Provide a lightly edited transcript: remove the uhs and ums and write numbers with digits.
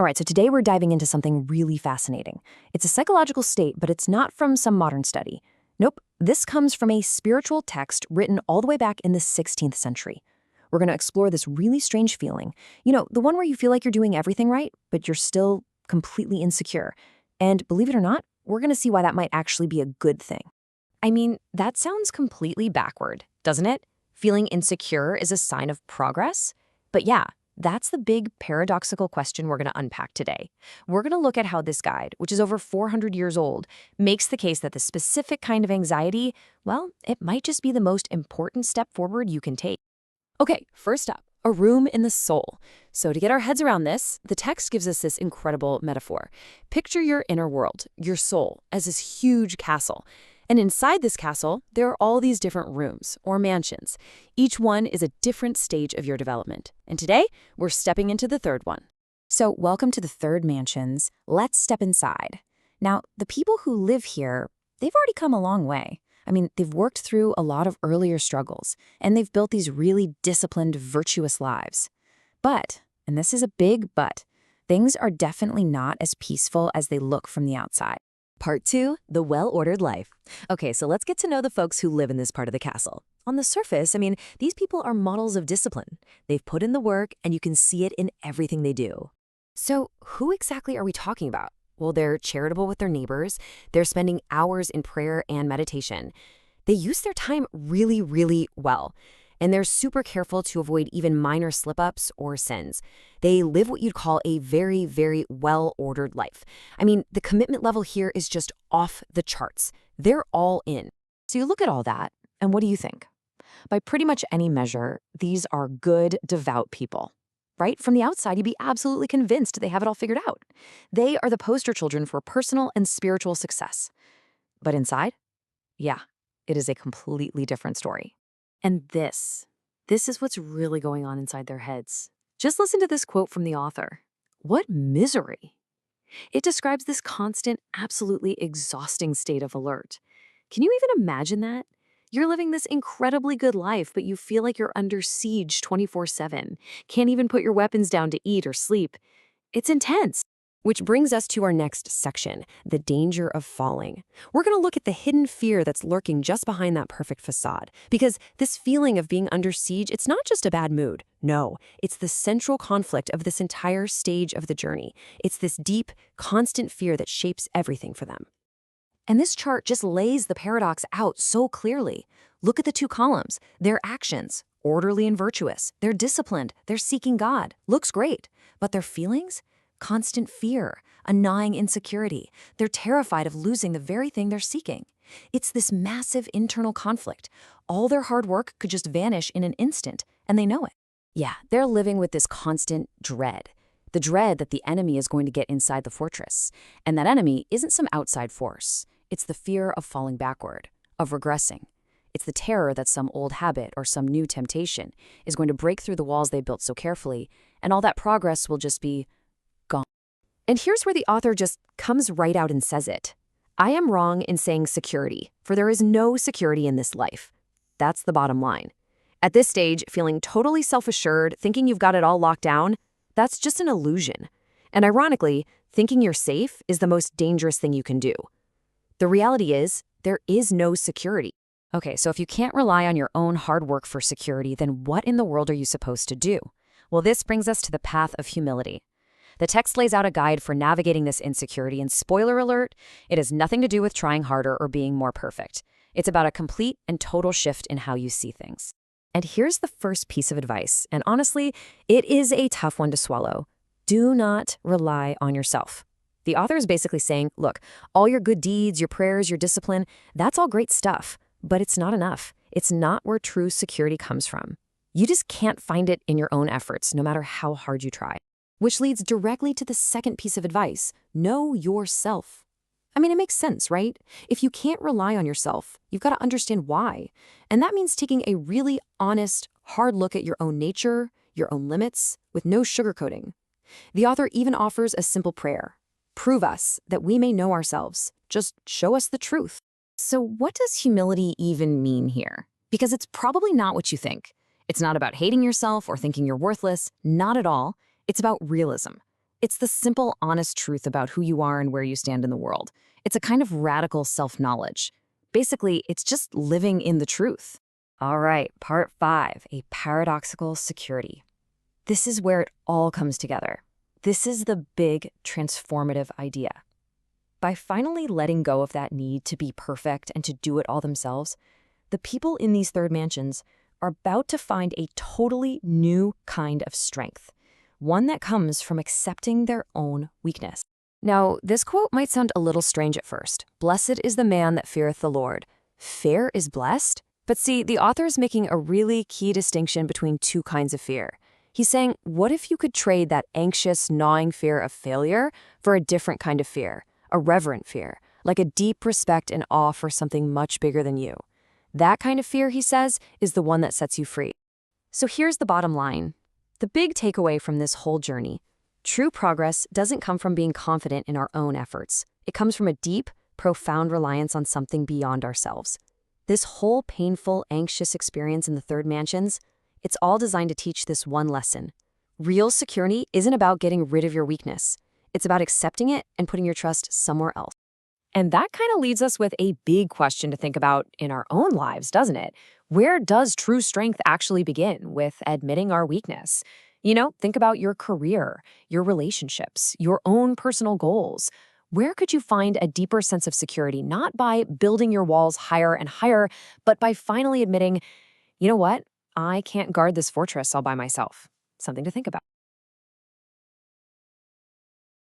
All right, so today we're diving into something really fascinating. It's a psychological state, but it's not from some modern study. Nope, this comes from a spiritual text written all the way back in the 16th century. We're going to explore this really strange feeling. The one where you feel like you're doing everything right, but you're still completely insecure. And believe it or not, we're going to see why that might actually be a good thing. I mean, that sounds completely backward, doesn't it? Feeling insecure is a sign of progress? But yeah, that's the big paradoxical question we're going to unpack today. We're going to look at how this guide, which is over 400 years old, makes the case that the specific kind of anxiety, well, it might just be the most important step forward you can take. Okay, first up, a room in the soul. So to get our heads around this, the text gives us this incredible metaphor. Picture your inner world, your soul, as this huge castle. And inside this castle, there are all these different rooms, or mansions. Each one is a different stage of your development. And today, we're stepping into the third one. So welcome to the third mansions. Let's step inside. Now, the people who live here, they've already come a long way. I mean, they've worked through a lot of earlier struggles, and they've built these really disciplined, virtuous lives. But, and this is a big but, things are definitely not as peaceful as they look from the outside. Part 2, the well-ordered life. Okay, so let's get to know the folks who live in this part of the castle. On the surface, these people are models of discipline. They've put in the work, and you can see it in everything they do. So who exactly are we talking about? Well, they're charitable with their neighbors. They're spending hours in prayer and meditation. They use their time really, really well. And they're super careful to avoid even minor slip-ups or sins. They live what you'd call a very, very well-ordered life. The commitment level here is just off the charts. They're all in. So you look at all that, and what do you think? By pretty much any measure, these are good, devout people. Right? From the outside, you'd be absolutely convinced they have it all figured out. They are the poster children for personal and spiritual success. But inside? Yeah, it is a completely different story. And this is what's really going on inside their heads. Just listen to this quote from the author. What misery! It describes this constant, absolutely exhausting state of alert. Can you even imagine that? You're living this incredibly good life, but you feel like you're under siege 24/7. Can't even put your weapons down to eat or sleep. It's intense. Which brings us to our next section, the danger of falling. We're going to look at the hidden fear that's lurking just behind that perfect facade. Because this feeling of being under siege, it's not just a bad mood. No, it's the central conflict of this entire stage of the journey. It's this deep, constant fear that shapes everything for them. And this chart just lays the paradox out so clearly. Look at the two columns. Their actions, orderly and virtuous. They're disciplined. They're seeking God. Looks great. But their feelings? Constant fear, a gnawing insecurity. They're terrified of losing the very thing they're seeking. It's this massive internal conflict. All their hard work could just vanish in an instant, and they know it. Yeah, they're living with this constant dread. The dread that the enemy is going to get inside the fortress. And that enemy isn't some outside force. It's the fear of falling backward, of regressing. It's the terror that some old habit or some new temptation is going to break through the walls they built so carefully, and all that progress will just be gone. And here's where the author just comes right out and says it. I am wrong in saying security, for there is no security in this life. That's the bottom line. At this stage, feeling totally self-assured, thinking you've got it all locked down, that's just an illusion. And ironically, thinking you're safe is the most dangerous thing you can do. The reality is, there is no security. Okay, so if you can't rely on your own hard work for security, then what in the world are you supposed to do? Well, this brings us to the path of humility. The text lays out a guide for navigating this insecurity, and spoiler alert, it has nothing to do with trying harder or being more perfect. It's about a complete and total shift in how you see things. And here's the first piece of advice, and honestly, it is a tough one to swallow. Do not rely on yourself. The author is basically saying, look, all your good deeds, your prayers, your discipline, that's all great stuff, but it's not enough. It's not where true security comes from. You just can't find it in your own efforts, no matter how hard you try. Which leads directly to the second piece of advice. Know yourself. It makes sense, right? If you can't rely on yourself, you've got to understand why. And that means taking a really honest, hard look at your own nature, your own limits, with no sugarcoating. The author even offers a simple prayer. Prove us that we may know ourselves. Just show us the truth. So what does humility even mean here? Because it's probably not what you think. It's not about hating yourself or thinking you're worthless. Not at all. It's about realism. It's the simple, honest truth about who you are and where you stand in the world. It's a kind of radical self-knowledge. Basically, it's just living in the truth. All right, part 5, a paradoxical security. This is where it all comes together. This is the big, transformative idea. By finally letting go of that need to be perfect and to do it all themselves, the people in these third mansions are about to find a totally new kind of strength, one that comes from accepting their own weakness. Now, this quote might sound a little strange at first. Blessed is the man that feareth the Lord. Fear is blessed? But see, the author is making a really key distinction between two kinds of fear. He's saying, what if you could trade that anxious, gnawing fear of failure for a different kind of fear, a reverent fear, like a deep respect and awe for something much bigger than you? That kind of fear, he says, is the one that sets you free. So here's the bottom line. The big takeaway from this whole journey: true progress doesn't come from being confident in our own efforts. It comes from a deep, profound reliance on something beyond ourselves. This whole painful, anxious experience in the third mansions, it's all designed to teach this one lesson. Real security isn't about getting rid of your weakness. It's about accepting it and putting your trust somewhere else. And that kind of leads us with a big question to think about in our own lives, doesn't it? Where does true strength actually begin with admitting our weakness? Think about your career, your relationships, your own personal goals. Where could you find a deeper sense of security, not by building your walls higher and higher, but by finally admitting, you know what? I can't guard this fortress all by myself. Something to think about.